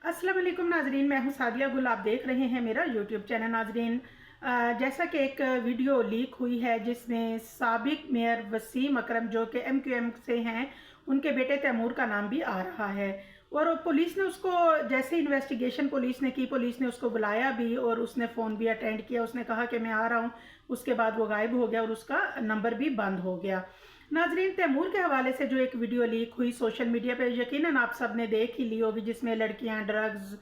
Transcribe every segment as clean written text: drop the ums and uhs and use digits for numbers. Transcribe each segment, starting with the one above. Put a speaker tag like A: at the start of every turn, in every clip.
A: अस्सलाम वालेकुम नाजरीन, मैं हूं सादिया गुल। आप देख रहे हैं मेरा यूट्यूब चैनल। नाजरीन, जैसा कि एक वीडियो लीक हुई है जिसमें साबिक मेयर वसीम अकरम जो कि MQM से हैं, उनके बेटे तैमूर का नाम भी आ रहा है। और पुलिस ने उसको, जैसे इन्वेस्टिगेशन पुलिस ने की, पुलिस ने उसको बुलाया भी और उसने फ़ोन भी अटेंड किया। उसने कहा कि मैं आ रहा हूँ, उसके बाद वो गायब हो गया और उसका नंबर भी बंद हो गया। नाजरीन, तैमूर के हवाले से जो एक वीडियो लीक हुई सोशल मीडिया पे, यकीनन आप सब ने देख ही ली होगी, जिसमें लड़कियां ड्रग्स,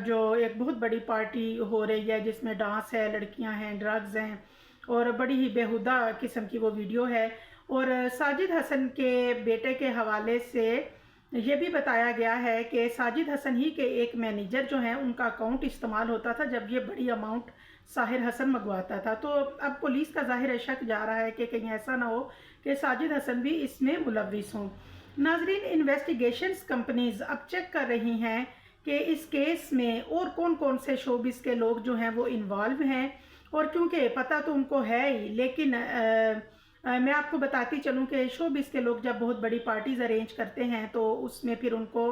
A: जो एक बहुत बड़ी पार्टी हो रही है जिसमें डांस है, लड़कियां हैं, ड्रग्स हैं और बड़ी ही बेहुदा किस्म की वो वीडियो है। और साजिद हसन के बेटे के हवाले से ये भी बताया गया है कि साजिद हसन ही के एक मैनेजर जो हैं उनका अकाउंट इस्तेमाल होता था जब ये बड़ी अमाउंट साहिर हसन मंगवाता था। तो अब पुलिस का ज़ाहिर शक जा रहा है कि कहीं ऐसा ना हो कि साजिद हसन भी इसमें मुलविस हों। नाजरीन, इन्वेस्टिगेशंस कंपनीज अब चेक कर रही हैं कि इस केस में और कौन कौन से शोबिस के लोग जो हैं वो इन्वॉल्व हैं। और क्योंकि पता तो उनको है ही, लेकिन मैं आपको बताती चलूँ कि शोबिस के लोग जब बहुत बड़ी पार्टीज़ अरेंज करते हैं तो उसमें फिर उनको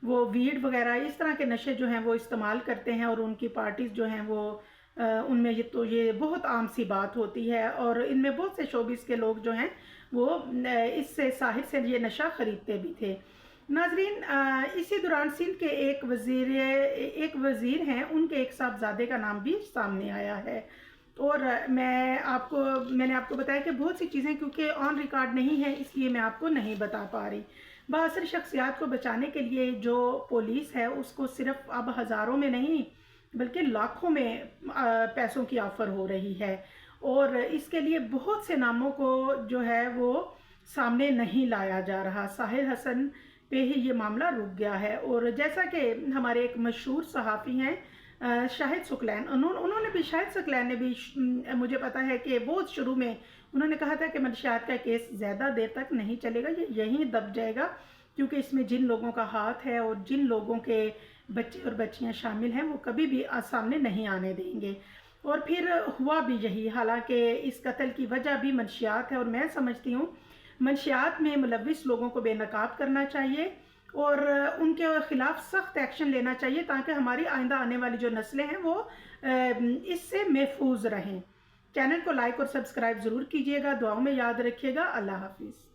A: वो वीड वगैरह इस तरह के नशे जो हैं वो इस्तेमाल करते हैं और उनकी पार्टीज़ जो हैं वो उनमें ये बहुत आम सी बात होती है। और इनमें बहुत से शोबिस के लोग जो हैं वो इससे साहिर से ये नशा ख़रीदते भी थे। नाजरीन, इसी दौरान सिंध के एक वज़ीर हैं, उनके एक साहबजादे का नाम भी सामने आया है। और मैंने आपको बताया कि बहुत सी चीज़ें क्योंकि ऑन रिकॉर्ड नहीं है, इसलिए मैं आपको नहीं बता पा रही। बाअसर शख्सियात को बचाने के लिए जो पुलिस है उसको सिर्फ अब हज़ारों में नहीं बल्कि लाखों में पैसों की ऑफ़र हो रही है। और इसके लिए बहुत से नामों को जो है वो सामने नहीं लाया जा रहा। साहिर हसन पे ही ये मामला रुक गया है। और जैसा कि हमारे एक मशहूर सहाफ़ी हैं शाहिद सुकलैन, उन्होंने भी, शाहिद सुकलैन ने भी, मुझे पता है कि बहुत शुरू में उन्होंने कहा था कि मंशियात का केस ज़्यादा देर तक नहीं चलेगा, ये यहीं दब जाएगा, क्योंकि इसमें जिन लोगों का हाथ है और जिन लोगों के बच्चे और बच्चियां शामिल हैं वो कभी भी सामने नहीं आने देंगे। और फिर हुआ भी यही, हालांकि इस कत्ल की वजह भी मंशियात है। और मैं समझती हूँ मंशियात में मुलविस लोगों को बेनकाब करना चाहिए और उनके खिलाफ सख्त एक्शन लेना चाहिए ताकि हमारी आइंदा आने वाली जो नस्लें हैं वो इससे महफूज रहें। चैनल को लाइक और सब्सक्राइब ज़रूर कीजिएगा, दुआओं में याद रखिएगा। अल्लाह हाफिज़।